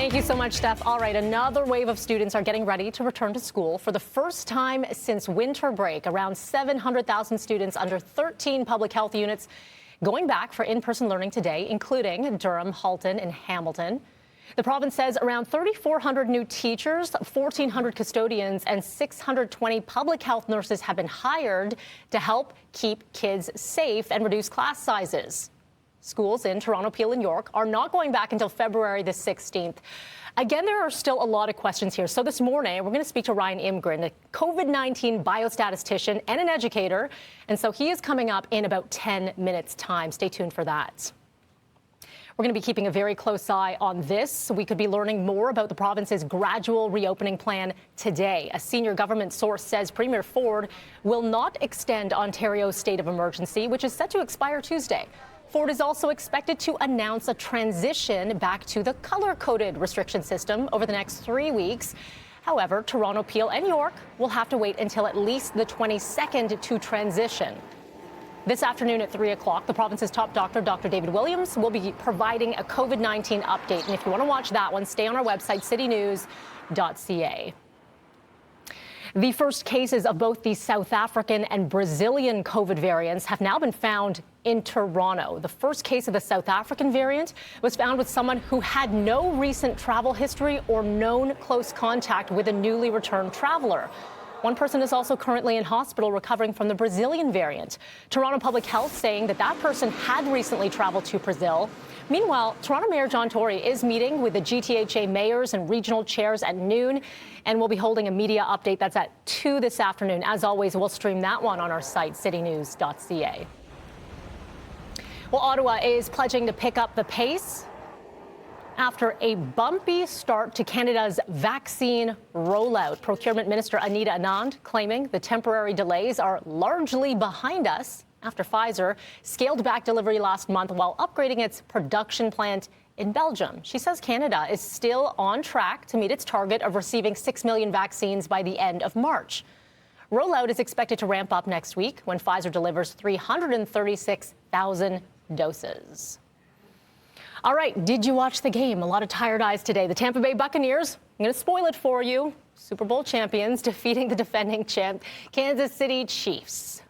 Thank you so much, Steph. All right, another wave of students are getting ready to return to school for the first time since winter break. Around 700,000 students under 13 public health units going back for in-person learning today, including Durham, Halton, and Hamilton. The province says around 3,400 new teachers, 1,400 custodians, and 620 public health nurses have been hired to help keep kids safe and reduce class sizes. Schools in Toronto, Peel, and York are not going back until February the 16th. Again, there are still a lot of questions here. So this morning, we're going to speak to Ryan Imgren, a COVID-19 biostatistician and an educator. And so he is coming up in about 10 minutes' time. Stay tuned for that. We're going to be keeping a very close eye on this. We could be learning more about the province's gradual reopening plan today. A senior government source says Premier Ford will not extend Ontario's state of emergency, which is set to expire Tuesday. Ford is also expected to announce a transition back to the color-coded restriction system over the next 3 weeks. However, Toronto, Peel, and York will have to wait until at least the 22nd to transition. This afternoon at 3 o'clock, the province's top doctor, Dr. David Williams, will be providing a COVID-19 update. And if you want to watch that one, stay on our website, CityNews.ca. The first cases of both the South African and Brazilian COVID variants have now been found in Toronto. The first case of the South African variant was found with someone who had no recent travel history or known close contact with a newly returned traveler. One person is also currently in hospital recovering from the Brazilian variant. Toronto Public Health saying that that person had recently traveled to Brazil. Meanwhile, Toronto Mayor John Tory is meeting with the GTHA mayors and regional chairs at noon, and we'll be holding a media update that's at 2 this afternoon. As always, we'll stream that one on our site, citynews.ca. Well, Ottawa is pledging to pick up the pace after a bumpy start to Canada's vaccine rollout. Procurement Minister Anita Anand claiming the temporary delays are largely behind us after Pfizer scaled back delivery last month while upgrading its production plant in Belgium. She says Canada is still on track to meet its target of receiving 6 million vaccines by the end of March. Rollout is expected to ramp up next week when Pfizer delivers 336,000 doses. All right, did you watch the game? A lot of tired eyes today. The Tampa Bay Buccaneers, I'm going to spoil it for you, Super Bowl champions defeating the defending champ, Kansas City Chiefs.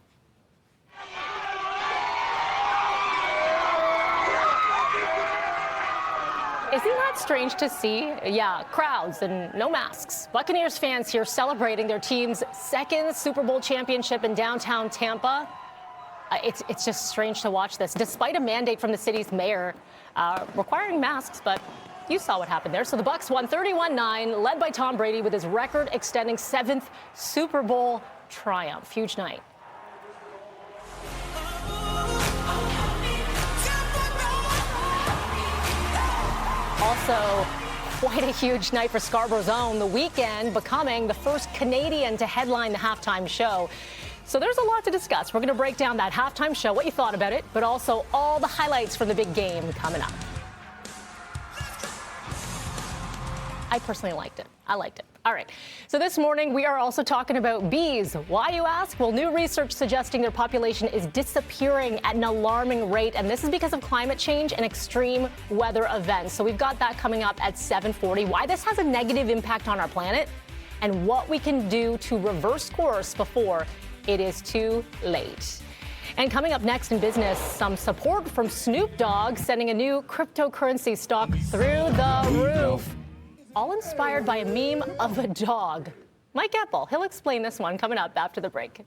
Isn't that strange to see? Yeah, crowds and no masks. Buccaneers fans here celebrating their team's second Super Bowl championship in downtown Tampa. It's just strange to watch this, despite a mandate from the city's mayor requiring masks, but you saw what happened there. So the Bucs won 31-9, led by Tom Brady with his record-extending 7th Super Bowl triumph. Huge night. Also, quite a huge night for Scarborough's own. The Weeknd becoming the first Canadian to headline the halftime show. So there's a lot to discuss. We're going to break down that halftime show, what you thought about it, but also all the highlights from the big game coming up. I personally liked it. I liked it. All right. So this morning, we are also talking about bees. Why, you ask? Well, new research suggesting their population is disappearing at an alarming rate, and this is because of climate change and extreme weather events. So we've got that coming up at 7:40. Why this has a negative impact on our planet and what we can do to reverse course before it is too late. And coming up next in business, some support from Snoop Dogg sending a new cryptocurrency stock through the roof. All inspired by a meme of a dog. Mike Epple, he'll explain this one coming up after the break.